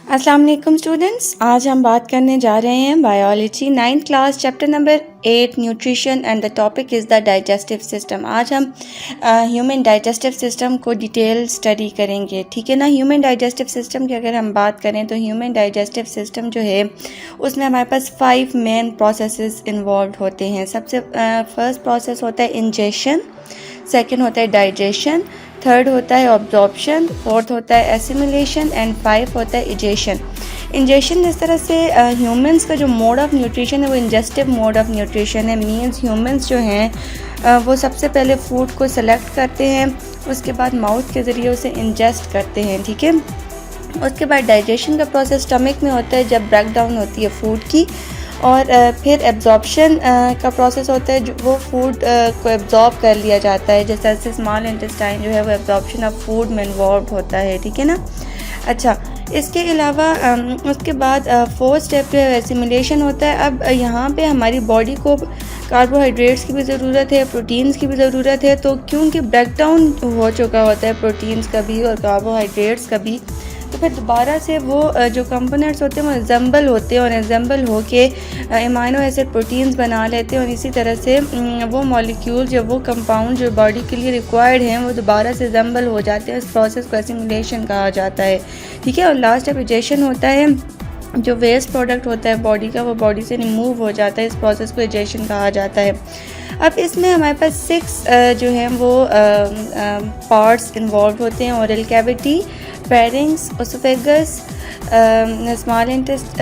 अस्सलाम वालेकुम स्टूडेंट्स, आज हम बात करने जा रहे हैं biology 9th class chapter number 8 nutrition and the topic is the digestive system. आज हम ह्यूमन डाइजेस्टिव सिस्टम को डिटेल स्टडी करेंगे, ठीक है ना। ह्यूमन डाइजेस्टिव सिस्टम की अगर हम बात करें तो ह्यूमन डाइजेस्टिव सिस्टम जो है उसमें हमारे पास 5 मेन प्रोसेसेस इन्वॉल्व होते हैं। सबसे फर्स्ट प्रोसेस होता है इंजेशन, सेकेंड होता है डाइजेशन, थर्ड होता है ऑब्जॉर्प्शन, फोर्थ होता है एसिमिलेशन एंड 5 होता है इजेशन। इंजेशन इस तरह से ह्यूमंस का जो मोड ऑफ न्यूट्रिशन है वो इंजेस्टिव मोड ऑफ न्यूट्रिशन है। मींस ह्यूमंस जो हैं वो सबसे पहले फूड को सेलेक्ट करते हैं, उसके बाद माउथ के ज़रिए उसे इंजेस्ट करते हैं, ठीक है। उसके बाद डाइजेशन का प्रोसेस स्टमक में होता है जब ब्रेक डाउन होती है फूड की, और फिर एब्जॉर्प्शन का प्रोसेस होता है जो वो फूड को एब्जॉर्ब कर लिया जाता है। जैसे स्मॉल इंटेस्टाइन जो है वो एब्जॉर्प्शन ऑफ फूड में इन्वॉल्व होता है, ठीक है ना। अच्छा, इसके अलावा उसके बाद फोर्थ स्टेप जो है एसिमिलेशन होता है। अब यहाँ पे हमारी बॉडी को कार्बोहाइड्रेट्स की भी ज़रूरत है, प्रोटीन्स की भी ज़रूरत है। तो क्योंकि ब्रेक डाउन हो चुका होता है प्रोटीन्स का भी और कार्बोहाइड्रेट्स का भी, तो फिर दोबारा से वो जो कंपोनेंट्स होते हैं वो एग्जाम्बल होते हैं और एग्जाम्बल हो के अमाइनो एसिड प्रोटीन्स बना लेते हैं, और इसी तरह से वो मॉलिक्यूल्स या वो कंपाउंड जो बॉडी के लिए रिक्वायर्ड हैं वो दोबारा से एग्जाम्बल हो जाते हैं। इस प्रोसेस को एसिमिलेशन कहा जाता है, ठीक है। और लास्ट एपिजेशन होता है, जो वेस्ट प्रोडक्ट होता है बॉडी का वो बॉडी से रिमूव हो जाता है। इस प्रोसेस को इजेशन कहा जाता है। अब इसमें हमारे पास 6 जो हैं वो पार्ट्स इन्वॉल्व होते हैं। Oral cavity, pharynx, oesophagus, small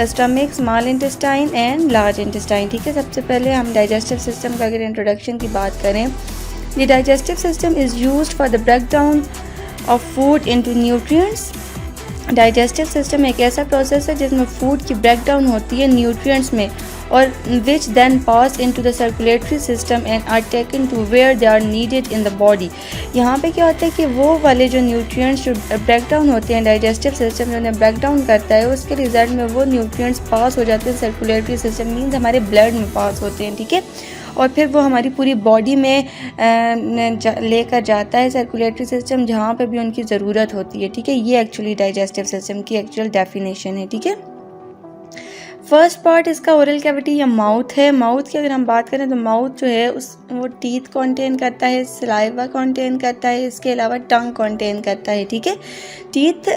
stomach, small intestine and large intestine, ठीक है। सबसे पहले हम डाइजेस्टिव सिस्टम का अगर इंट्रोडक्शन की बात करें, the digestive system is used for the break down of food into nutrients. Digestive system एक ऐसा प्रोसेस है जिसमें फूड की ब्रेक डाउन होती है न्यूट्रिएंट्स में, और which then pass into the circulatory system and are taken to where they are needed in the body. यहाँ पे क्या होता है कि वो वाले जो न्यूट्रिएंट्स जो ब्रेक डाउन होते हैं, डाइजेस्टिव सिस्टम जो ब्रेक डाउन करता है उसके रिजल्ट में वो न्यूट्रिएंट्स पास हो जाते हैं सर्कुलेटरी सिस्टम, मीन्स हमारे ब्लड में पास होते हैं, ठीक है। और फिर वो हमारी पूरी बॉडी में लेकर जाता है सर्कुलेटरी सिस्टम, जहाँ पे भी उनकी ज़रूरत होती है, ठीक है। ये एक्चुअली डाइजेस्टिव सिस्टम की एक्चुअल डेफिनेशन है, ठीक है। फर्स्ट पार्ट इसका ओरल कैविटी या माउथ है। माउथ की अगर हम बात करें तो माउथ जो है वो टीथ कंटेन करता है, सलाइवा कंटेन करता है, इसके अलावा टंग कंटेन करता है, ठीक है। Teeth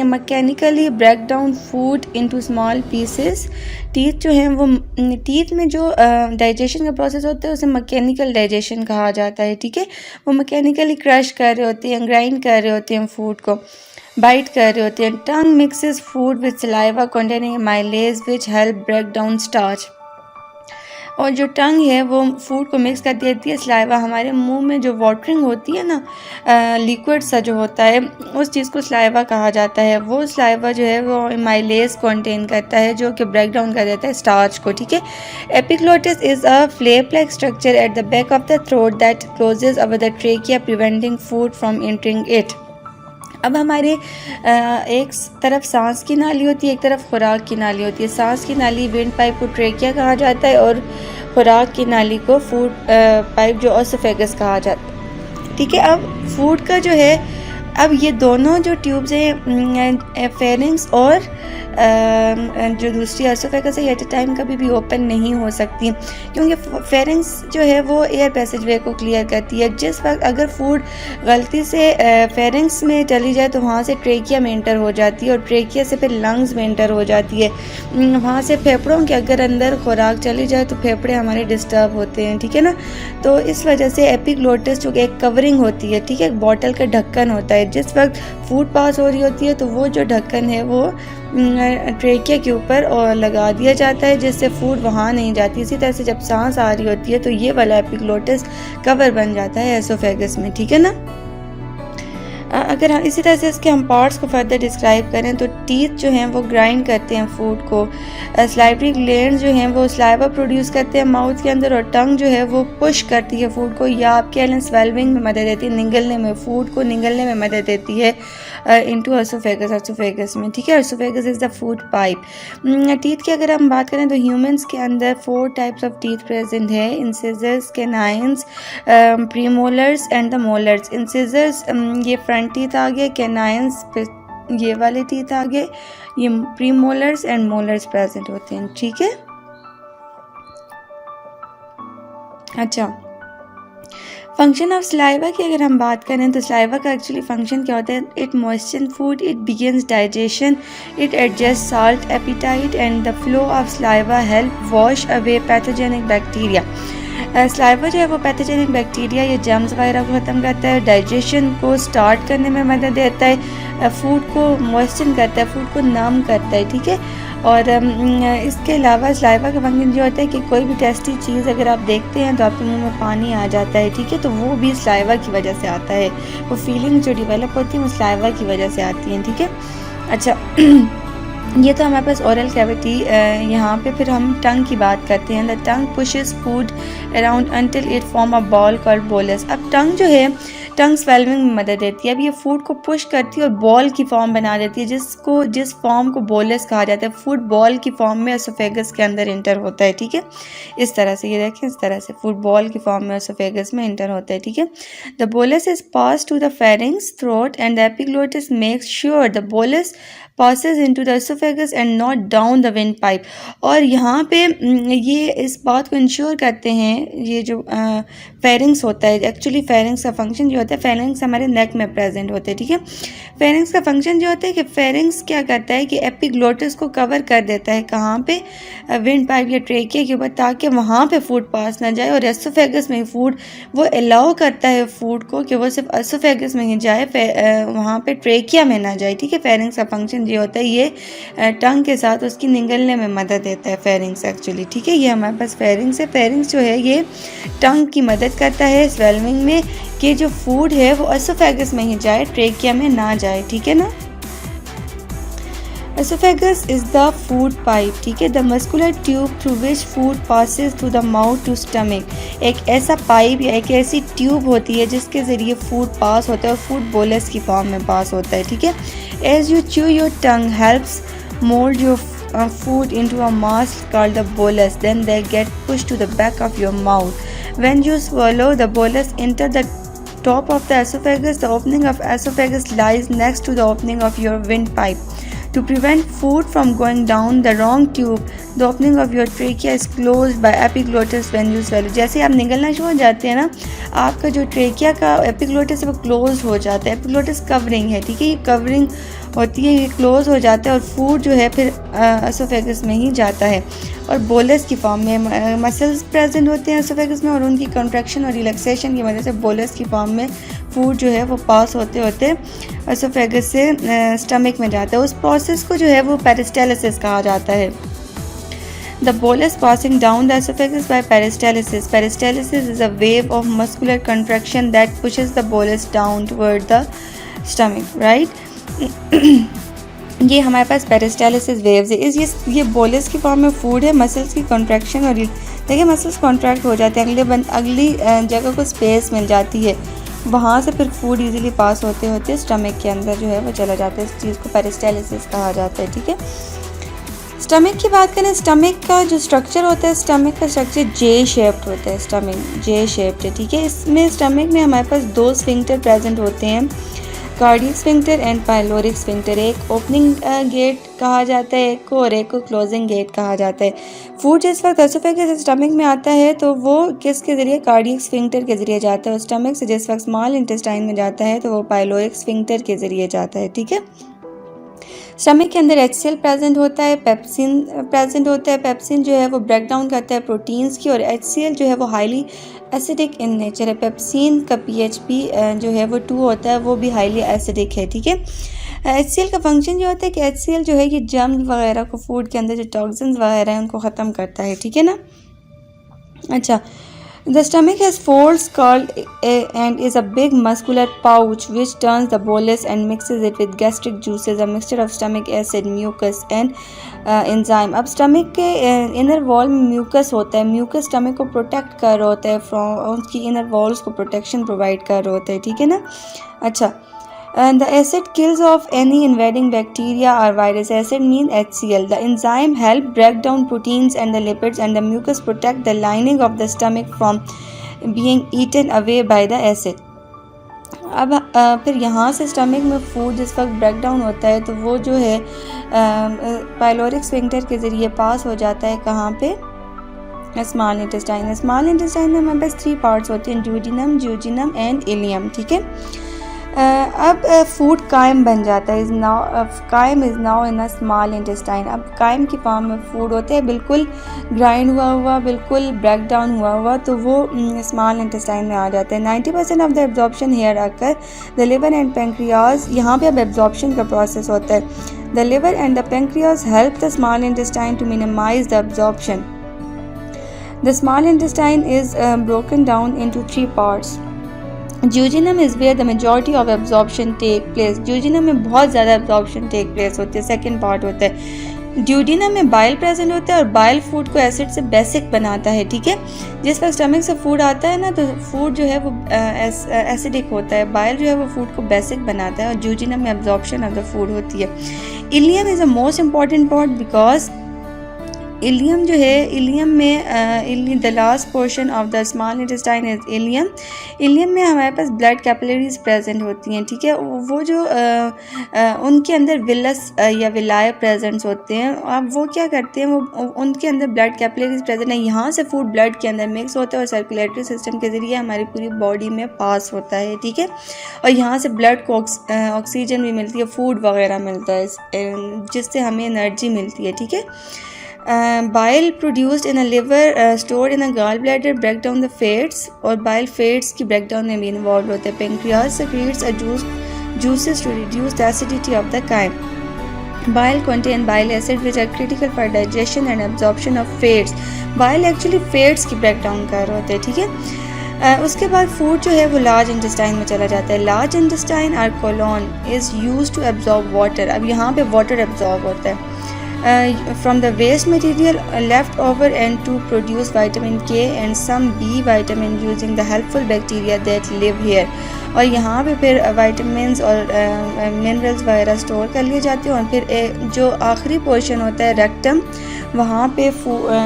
mechanically break down food into small pieces. Teeth जो हैं वो टीथ में जो डाइजेशन का प्रोसेस होता है उसे मैकेनिकल डाइजेशन कहा जाता है, ठीक है। वो मैकेनिकली क्रश कर रहे होते हैं, ग्राइंड कर रहे होते हैं फूड को, बाइट कर रहे होते हैं। Tongue mixes food with saliva containing amylase which help break down starch. और जो टंग है वो फूड को मिक्स कर देती है सलाइवा। हमारे मुंह में जो वाटरिंग होती है ना, लिक्विड सा जो होता है, उस चीज़ को सलाइवा कहा जाता है। वो सलाइवा जो है वो माइलेज कंटेन करता है जो कि ब्रेक डाउन कर देता है स्टार्च को, ठीक है। Epiglottis is a flap like structure at the back of the throat that closes over the trachea preventing food from entering it. अब हमारे एक तरफ सांस की नाली होती है, एक तरफ खुराक की नाली होती है। सांस की नाली विंड पाइप को ट्रेकिया कहा जाता है और खुराक की नाली को फूड पाइप जो ओसोफेगस कहा जाता है, ठीक है। अब फूड का जो है, अब ये दोनों जो ट्यूब्स हैं फेरिंग्स और जो दूसरी ओसोफेगस है, एट ए टाइम कभी भी ओपन नहीं हो सकती, क्योंकि फेरिंग्स जो है वो एयर पैसेज वे को क्लियर करती है। जिस वक्त अगर फूड गलती से फेरिंग्स में चली जाए तो वहाँ से ट्रेकिया में एंटर हो जाती है, और ट्रेकिया से फिर लंग्स में एंटर हो जाती है। वहाँ से फेफड़ों के अगर अंदर खुराक चली जाए तो फेफड़े हमारे डिस्टर्ब होते हैं, ठीक है ना। तो इस वजह से एपिग्लोटिस जो एक कवरिंग होती है, ठीक है, एक बॉटल का ढक्कन होता है। जिस वक्त फूड पास हो रही होती है तो वो जो ढक्कन है वो ट्रेकिया के ऊपर और लगा दिया जाता है, जिससे फूड वहाँ नहीं जाती। इसी तरह से जब सांस आ रही होती है तो ये वाला एपिग्लोटिस कवर बन जाता है एसोफेगस में, ठीक है ना। अगर हम इसी तरह से इसके हम पार्ट्स को फर्दर डिस्क्राइब करें तो टीथ जो हैं वो ग्राइंड करते हैं फूड को, स्लाइवरी ग्लैंड्स जो हैं वो स्लाइवा प्रोड्यूस करते हैं माउथ के अंदर, और टंग जो है वो पुश करती है फूड को, या आप कह लें स्वेलविंग में मदद देती है, निगलने में, फूड को निगलने में मदद देती है इनटू ओसोफेगस में, ठीक है। Oesophagus is the food pipe. Teeth की अगर हम बात करें तो ह्यूमंस के अंदर 4 टाइप्स ऑफ टीथ प्रेजेंट है, incisors, canines, premolars and the molars. Incisors ये फ्रंट टीथ आ गए, कैनाइंस ये वाले टीथ आगे, ये प्रीमोलर्स एंड मोलर्स प्रेजेंट होते हैं, ठीक है। अच्छा, फंक्शन ऑफ सलाइवा की अगर हम बात करें तो सलाइवा का एक्चुअली फंक्शन क्या होता है? It moistens food, it begins digestion, it adjust salt appetite and the flow of saliva help wash away pathogenic bacteria. Saliva जो है वो पैथोजेनिक बैक्टीरिया या जर्म्स वगैरह को ख़त्म करता है, डाइजेशन को स्टार्ट करने में मदद देता है, फूड को मॉइस्चन करता है, फूड को नम करता है, ठीक है। और इसके अलावा सलाइवा का फंक्शन जो होता है कि कोई भी टेस्टी चीज़ अगर आप देखते हैं तो आपके मुंह में पानी आ जाता है, ठीक है, तो वो भी सलाइवा की वजह से आता है। वो फीलिंग जो डेवलप होती है वो सलाइवा की वजह से आती हैं, ठीक है। अच्छा ये तो हमारे पास ओरल कैविटी। यहाँ पे फिर हम टंग की बात करते हैं। The tongue pushes food around until it form a ball called bolus. अब टंग जो है, टंग स्वेलविंग में मदद देती है। अब ये फूड को पुश करती है और बॉल की फॉर्म बना देती है, जिस फॉर्म को बोलस कहा जाता है। फूड बॉल की फॉर्म में एसोफेगस के अंदर इंटर होता है, ठीक है। इस तरह से ये देखें, इस तरह से फूड बॉल की फॉर्म में एसोफेगस में इंटर होता है, ठीक है। The bolus is pass to the pharynx throat and the epiglottis makes sure the bolus passes into the esophagus and not down the windpipe। और यहाँ पे ये इस बात को इंश्योर करते हैं, ये जो फेरिंग्स होता है, एक्चुअली फेरिंग्स का फंक्शन जो होता है, फेरिंग्स हमारे नेक में प्रेजेंट होते हैं, ठीक है। फेरिंग्स का फंक्शन जो होता है कि फेरिंग्स क्या करता है कि एपिग्लोटिस को कवर कर देता है, कहाँ पे? विंड पाइप या ट्रेकिया के ऊपर, ताकि वहाँ पे फूड पास ना जाए। और एसोफेगस में फूड वो अलाउ करता है फूड को कि वो सिर्फ एसोफेगस में ही जाए, वहाँ पे ट्रेकिया में ना जाए, ठीक है। फेरिंग्स का फंक्शन ये होता है, ये टंग के साथ उसकी निगलने में मदद देता है फेरिंग्स एक्चुअली, ठीक है। ये हमारे पास फेरिंग्स है। फेरिंग्स जो है ये टंग की मदद करता है स्वेलविंग में, कि जो फूड है वो एसोफेगस में ही जाए, ट्रेकिया में ना जाए, ठीक है ना। Oesophagus is the food pipe, ठीक है, the muscular tube through which food passes through the mouth to stomach. एक ऐसा पाइप या एक ऐसी ट्यूब होती है जिसके ज़रिए फूड पास होता है और फूड बोलस की फॉर्म में पास होता है, ठीक है। As you chew your tongue helps mould your food into a mass called the bolus, then they get pushed to the back of your mouth. When you swallow, the bolus enter the top of the esophagus. The opening of esophagus lies next to the opening of your windpipe. To prevent food from going down the wrong tube, the opening of your trachea is closed by epiglottis when you swallow. जैसे आप निगलना शुरू हो जाते हैं ना, आपका जो trachea का एपिग्लोटिस वो क्लोज हो जाता है। एपिग्लोटिस कवरिंग है, ठीक है, ये कवरिंग होती है, ये क्लोज हो जाता है और फूड जो है फिर एसोफेगस में ही जाता है। और बोलस की फॉर्म में मसल्स प्रेजेंट होते हैं एसोफेगस में, और उनकी कॉन्ट्रैक्शन और रिलैक्सेशन की वजह से बोलस की फॉर्म में फूड जो है वो पास होते होते एसोफेगस से स्टमक में जाता है। उस प्रोसेस को जो है वो पेरिस्टालिसिस कहा जाता है। The bolus passing down the esophagus by peristalsis. Peristalsis is a wave of muscular contraction that pushes the bolus down toward the stomach, right? ये हमारे पास पेरिस्टालिसिस वेव्स है। ये बोलस की फॉर्म में फूड है, मसल्स की कॉन्ट्रैक्शन, और देखिए मसल्स कॉन्ट्रैक्ट हो जाते हैं, अगली जगह को स्पेस मिल जाती है, वहाँ से फिर फूड इजीली पास होते होते स्टमक के अंदर जो है वो चला जाता है। इस चीज़ को पेरिस्टालिसिस कहा जाता है, ठीक है। स्टमक की बात करें, स्टमक का जो स्ट्रक्चर होता है, स्टमक का स्ट्रक्चर जे शेप्ड होता है। स्टमक जे शेप्ड है, ठीक है। इसमें स्टमक में हमारे पास दो स्फिंक्टर प्रेजेंट होते हैं, cardiac sphincter and pyloric sphincter. एक ओपनिंग गेट कहा जाता है एक को, और एक को क्लोजिंग गेट कहा जाता है। फूड जिस वक्त एसोफेगस से स्टमक में आता है तो वो किसके ज़रिए? कार्डियक स्फिंक्टर के ज़रिए जाता है, और स्टमक से जिस वक्त स्मॉल इंटेस्टाइन में जाता है तो वो पाइलोरिक स्फिंक्टर के ज़रिए जाता है, ठीक है। स्टमक के अंदर HCl प्रेजेंट होता है, पेप्सिन प्रेजेंट होता है। पेप्सिन जो है वो ब्रेक डाउन करता है प्रोटीन्स की, और HCl जो है वो हाईली एसिडिक इन नेचर है। पेप्सिन का pHP जो है वो 2 होता है, वो भी हाईली एसिडिक है, ठीक है। HCl का फंक्शन जो होता है कि HCl जो है ये जर्म वगैरह को, फूड के अंदर जो टॉक्सिन्स वगैरह हैं उनको ख़त्म करता है, ठीक है ना। अच्छा, the stomach has folds called and is a big muscular pouch which turns the bolus and mixes it with gastric juices, a mixture of stomach acid, mucus and enzyme। अब स्टमक के इनर वॉल में mucus होता है। Mucus stomach को protect कर रहा होता है, फ्रॉम उसकी इनर वॉल्स को प्रोटेक्शन प्रोवाइड कर रहा होता है, ठीक है ना। अच्छा, the acid kills off any invading bacteria or virus. Acid mean HCl. The enzyme help break down proteins and the lipids, and the mucus protect the lining of the stomach from being eaten away by the acid. अब फिर यहाँ से stomach में food जिस वक्त break down होता है तो वो जो है पाइलोरिक स्फिंक्टर के ज़रिए पास हो जाता है कहाँ पे, स्मॉल इंटेस्टाइन। स्मॉल इंटेस्टाइन में हमारे पास 3 पार्ट्स होते हैं, ड्यूडिनम, ज्यूजिनम एंड इलियम, ठीक है। अब फूड कायम बन जाता है, कायम is now in a small intestine. अब कायम की फॉर्म में फूड होते हैं, बिल्कुल ग्राइंड हुआ बिल्कुल ब्रेक डाउन हुआ तो वो स्मॉल इंटेस्टाइन में आ जाते हैं। 90% ऑफ द एब्जॉर्प्शन हेयर आकर द लिवर एंड पेंक्रियाज, यहाँ पे अब एब्जॉर्प्शन का प्रोसेस होता है। The liver and the pancreas help the small intestine to minimise the absorption. The small intestine is broken down into 3 parts. Duodenum is where the majority of absorption take place. Duodenum में बहुत ज़्यादा absorption take place होती है, second part होता है। Duodenum में bile present होता है और बाइल फूड को एसिड से बेसिक बनाता है, ठीक है। जिस वक्त स्टमक से फूड आता है ना तो फूड जो है वो एसिडिक होता है, बाइल जो है वो फूड को बेसिक बनाता है और ड्यूडिनम में एब्जॉर्प्शन ऑफ द फूड होती है। Ileum is a most important part because ileum जो है, इलियम में the last portion of the small intestine is ileum. Ileum में हमारे पास ब्लड कैपिलरीज प्रेजेंट होती हैं, ठीक है। वो जो उनके अंदर विलस या विलाय प्रेजेंट्स होते हैं। अब वो क्या करते हैं, वो उनके अंदर ब्लड कैपिलरीज प्रेजेंट है, यहाँ से फूड ब्लड के अंदर मिक्स होता है और सर्कुलेटरी सिस्टम के ज़रिए हमारी पूरी बॉडी में पास होता है, ठीक है। और यहाँ से ब्लड को ऑक्सीजन भी मिलती है, फूड वगैरह मिलता है जिससे हमें एनर्जी मिलती है, ठीक है। Bile produced in a liver stored in a gall bladder break down the fats, और बाइल फैट्स की ब्रेक डाउन में भी इन्वॉल्व होते हैं। Pancreas secretes a juices to reduce the acidity of the chyme. Bile contain bile acid which are critical for digestion and absorption of fats. Bile actually fats की break down कर रहे होते हैं, ठीक है। उसके बाद फूड जो है वो लार्ज इंटेस्टाइन में चला जाता है। लार्ज इंटेस्टाइन और colon is use to absorb water. अब यहाँ पे वाटर एब्जॉर्ब होता है from the waste material left over and to produce vitamin K and some B vitamin using the helpful bacteria that live here. और यहाँ पे फिर वाइटामिन और मिनरल्स वगैरह स्टोर कर लिए जाते हैं और फिर जो आखिरी पोर्शन होता है रेक्टम, वहाँ पे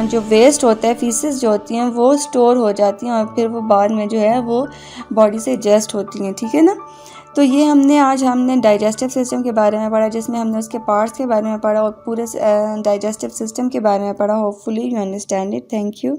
जो वेस्ट होता है, फीसेस जो होती हैं वो स्टोर हो जाती हैं और फिर वो बाद में जो है वो बॉडी से एडजस्ट होती हैं, ठीक है ना। तो ये हमने डाइजेस्टिव सिस्टम के बारे में पढ़ा, जिसमें हमने उसके पार्ट्स के बारे में पढ़ा और पूरे डाइजेस्टिव सिस्टम के बारे में पढ़ा। Hopefully you understand it. Thank you.